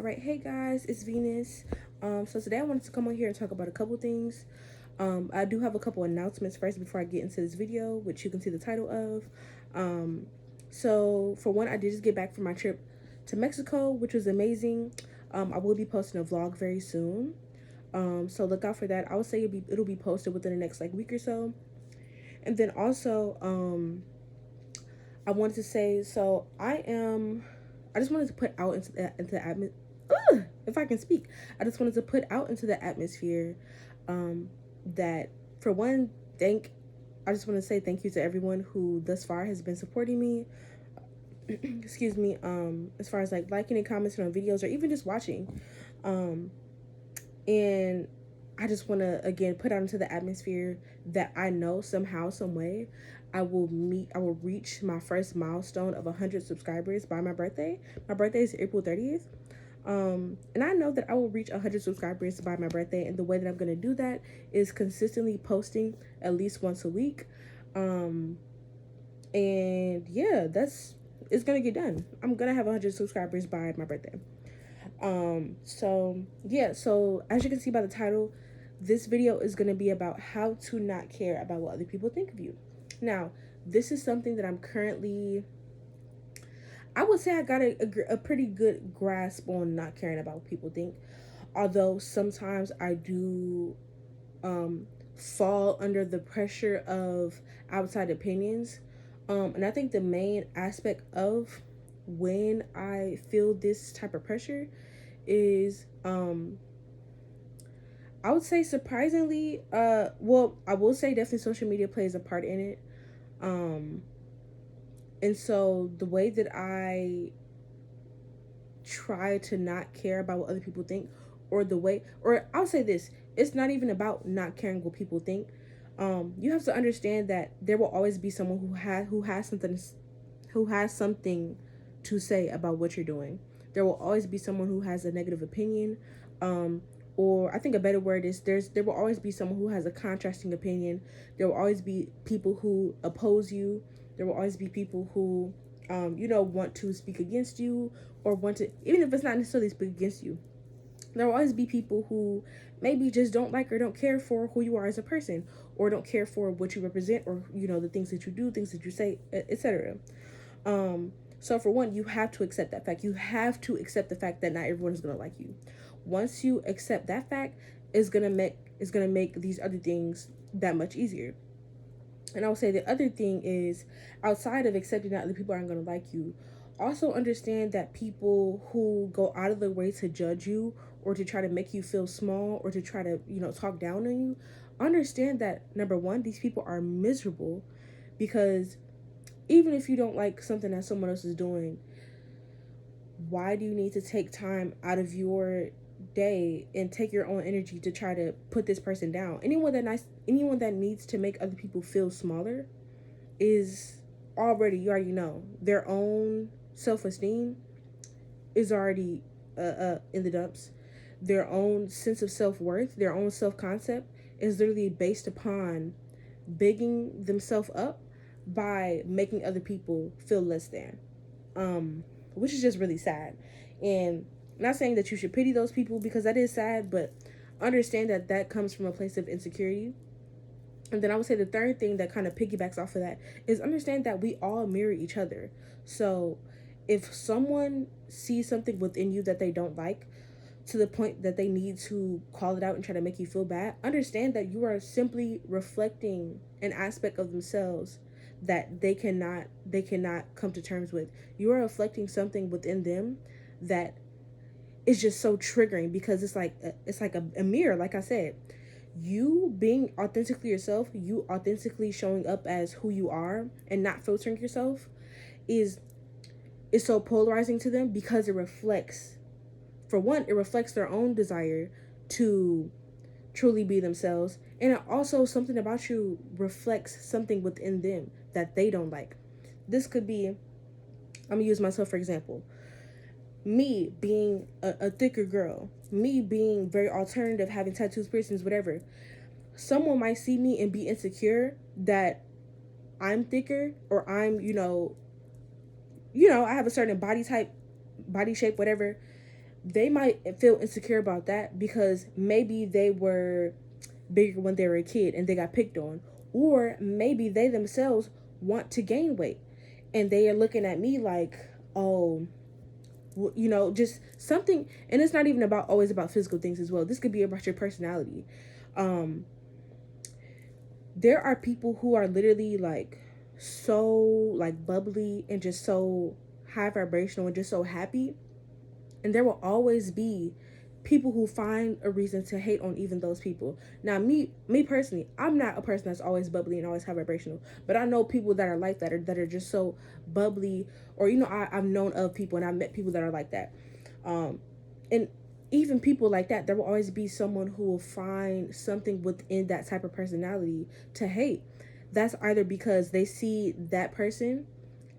All right, hey guys, it's Venus. So today I wanted to come on here and talk about a couple things. I do have a couple announcements first before I get into this video, which you can see the title of. So for one, I did just get back from my trip to Mexico, which was amazing. I will be posting a vlog very soon. So look out for that. I would say it'll be posted within the next like week or so. And then also, I wanted to say, I just wanted to put out into the atmosphere. If I can speak, I just wanted to put out into the atmosphere that, for one, I just want to say thank you to everyone who thus far has been supporting me. Excuse me. As far as like liking and commenting on videos or even just watching, and I just want to again put out into the atmosphere that I know somehow, some way, I will reach my first milestone of 100 subscribers by my birthday. My birthday is April 30th. And I know that I will reach 100 subscribers by my birthday, and the way that I'm gonna do that is consistently posting at least once a week. And yeah, it's gonna get done. I'm gonna have 100 subscribers by my birthday. So as you can see by the title, this video is gonna be about how to not care about what other people think of you. Now, this is something that I would say I got a pretty good grasp on not caring about what people think. Although sometimes I do fall under the pressure of outside opinions. And I think the main aspect of when I feel this type of pressure is I would say surprisingly, well, I will say definitely social media plays a part in it. Um and so the way that I try to not care about what other people think, or I'll say this, it's not even about not caring what people think. You have to understand that there will always be someone who has something to say about what you're doing. There will always be someone who has a negative opinion, or I think a better word is there will always be someone who has a contrasting opinion. There will always be people who oppose you. There will always be people who want to speak against you, or want to, even if it's not necessarily speak against you. There will always be people who maybe just don't like or don't care for who you are as a person, or don't care for what you represent, or the things that you do, things that you say, etc. So for one, you have to accept that fact. You have to accept the fact that not everyone is gonna like you. Once you accept that fact, it's gonna make these other things that much easier. And I would say the other thing is, outside of accepting that other people aren't going to like you, also understand that people who go out of their way to judge you, or to try to make you feel small, or to try to, talk down on you, understand that number one, these people are miserable, because even if you don't like something that someone else is doing, why do you need to take time out of your day and take your own energy to try to put this person down? Anyone that needs to make other people feel smaller is you already know their own self-esteem is already in the dumps. Their own sense of self-worth, their own self-concept is literally based upon bigging themselves up by making other people feel less than, which is just really sad. And I'm not saying that you should pity those people, because that is sad, but understand that that comes from a place of insecurity. And then I would say the third thing that kind of piggybacks off of that is understand that we all mirror each other. So if someone sees something within you that they don't like, to the point that they need to call it out and try to make you feel bad, understand that you are simply reflecting an aspect of themselves that they cannot come to terms with. You are reflecting something within them that is just so triggering, because it's like a mirror. Like I said, you being authentically yourself, you authentically showing up as who you are and not filtering yourself, is so polarizing to them, because for one, it reflects their own desire to truly be themselves, and it also, something about you reflects something within them that they don't like. This could be, I'm gonna use myself for example. Me being a thicker girl, me being very alternative, having tattoos, piercings, whatever, someone might see me and be insecure that I'm thicker, or I'm, I have a certain body type, body shape, whatever. they might feel insecure about that because maybe they were bigger when they were a kid and they got picked on, or maybe they themselves want to gain weight and they are looking at me like, oh, just something. And it's not even about always about physical things as well. This could be about your personality. um there are people who are literally like so like bubbly and just so high vibrational and just so happy, and there will always be people who find a reason to hate on even those people. Now, me personally, I'm not a person that's always bubbly and always high vibrational, but I know people that are like that, or that are just so bubbly, or I've known of people and I've met people that are like that. And even people like that, there will always be someone who will find something within that type of personality to hate. That's either because they see that person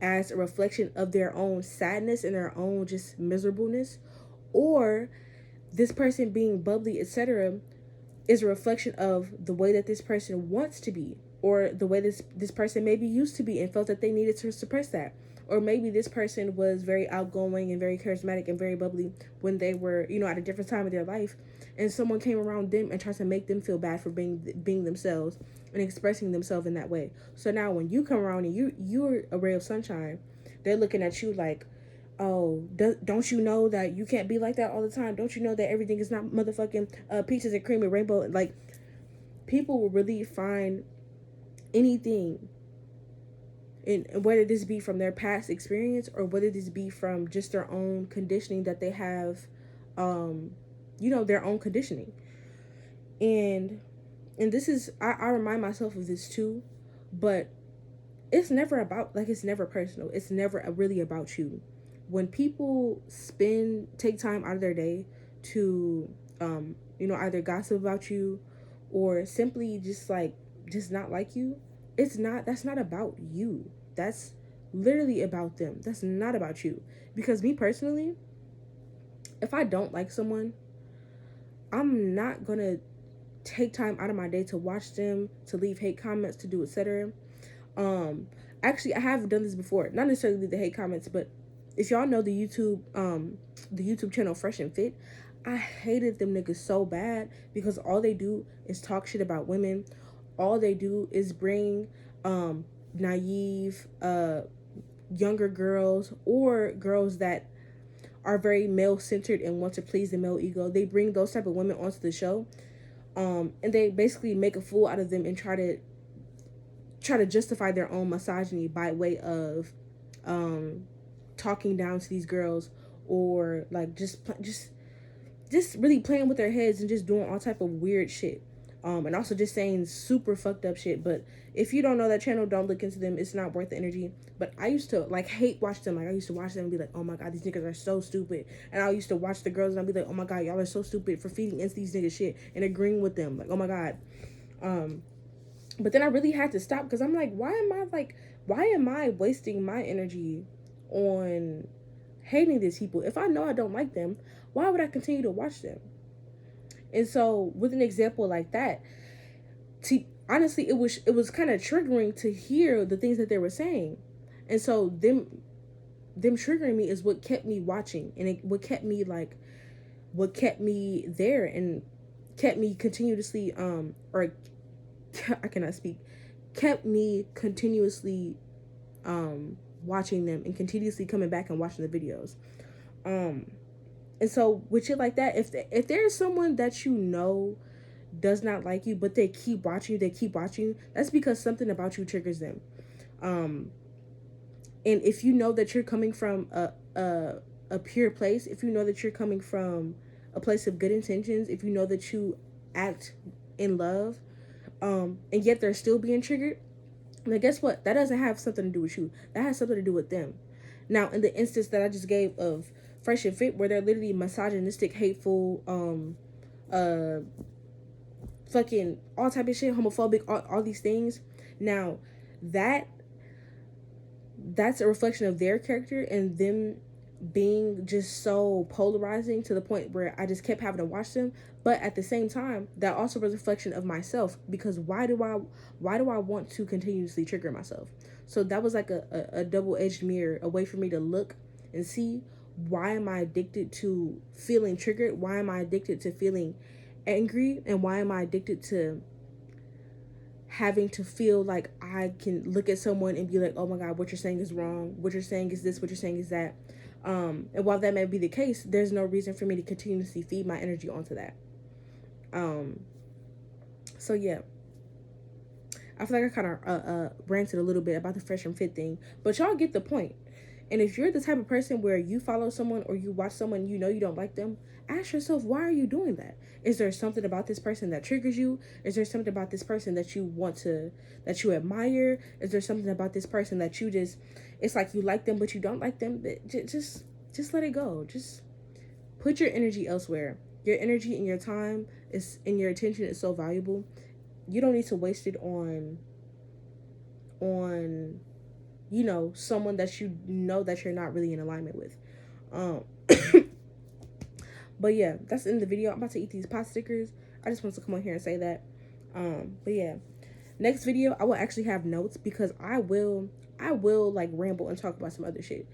as a reflection of their own sadness and their own just miserableness, or this person being bubbly, etc., is a reflection of the way that this person wants to be, or the way this person maybe used to be and felt that they needed to suppress that. Or maybe this person was very outgoing and very charismatic and very bubbly when they were, at a different time of their life, and someone came around them and tried to make them feel bad for being themselves and expressing themselves in that way. So now when you come around and you're a ray of sunshine, they're looking at you like, oh, don't you know that you can't be like that all the time? Don't you know that everything is not motherfucking peaches and cream and rainbow? Like, people will really find anything, in whether this be from their past experience or whether this be from just their own conditioning that they have, their own conditioning. And this is, I remind myself of this too, but it's never about, like, it's never personal. It's never really about you. When people take time out of their day to, either gossip about you or simply just not like you, that's not about you. That's literally about them. That's not about you. Because me personally, if I don't like someone, I'm not gonna take time out of my day to watch them, to leave hate comments, to do etc. Actually, I have done this before. Not necessarily the hate comments, but if y'all know the YouTube channel Fresh and Fit, I hated them niggas so bad because all they do is talk shit about women. All they do is bring naive younger girls, or girls that are very male centered and want to please the male ego. They bring those type of women onto the show, and they basically make a fool out of them and try to justify their own misogyny by way of talking down to these girls, or like just really playing with their heads and just doing all type of weird shit, and also just saying super fucked up shit. But if you don't know that channel, don't look into them. It's not worth the energy. But I used to like hate watch them. Like, I used to watch them and be like, oh my god, these niggas are so stupid. And I used to watch the girls and I'd be like, oh my god, y'all are so stupid for feeding into these niggas shit and agreeing with them. Like, oh my god. But then I really had to stop because I'm like, why am I wasting my energy on hating these people? If I know I don't like them, why would I continue to watch them? And so with an example like that, honestly, it was kind of triggering to hear the things that they were saying. And so them triggering me is what kept me watching, and what kept me there, and kept me continuously or I cannot speak, kept me continuously watching them and continuously coming back and watching the videos. And so with shit like that, if there's someone that does not like you, but they keep watching you, that's because something about you triggers them. And if you know that you're coming from a pure place, if you know that you're coming from a place of good intentions, if you know that you act in love, and yet they're still being triggered, now guess what? That doesn't have something to do with you. That has something to do with them. Now, in the instance that I just gave of Fresh and Fit, where they're literally misogynistic, hateful, fucking all type of shit, homophobic, all these things. Now, that's a reflection of their character and them being just so polarizing to the point where I just kept having to watch them. But at the same time, that also was a reflection of myself, because why do I want to continuously trigger myself? So that was like a double-edged mirror, a way for me to look and see why am I addicted to feeling triggered? Why am I addicted to feeling angry? And why am I addicted to having to feel like I can look at someone and be like, oh my God, what you're saying is wrong. What you're saying is this, what you're saying is that. And while that may be the case, there's no reason for me to continuously feed my energy onto that. Um, so yeah, I feel like I kind of ranted a little bit about the fresh and fit thing, but y'all get the point. And if you're the type of person where you follow someone or you watch someone you know you don't like them, ask yourself, why are you doing that? Is there something about this person that triggers you? Is there something about this person that you want to, that you admire? Is there something about this person that you just, it's like you like them but you don't like them? Just let it go. Just put your energy elsewhere. Your energy and your time is, and your attention is so valuable. You don't need to waste it on you know, someone that you know that you're not really in alignment with. Um, but yeah, that's the end of the video. I'm about to eat these pot stickers. I just want to come on here and say that. But yeah, next video I will actually have notes because I will like ramble and talk about some other shit.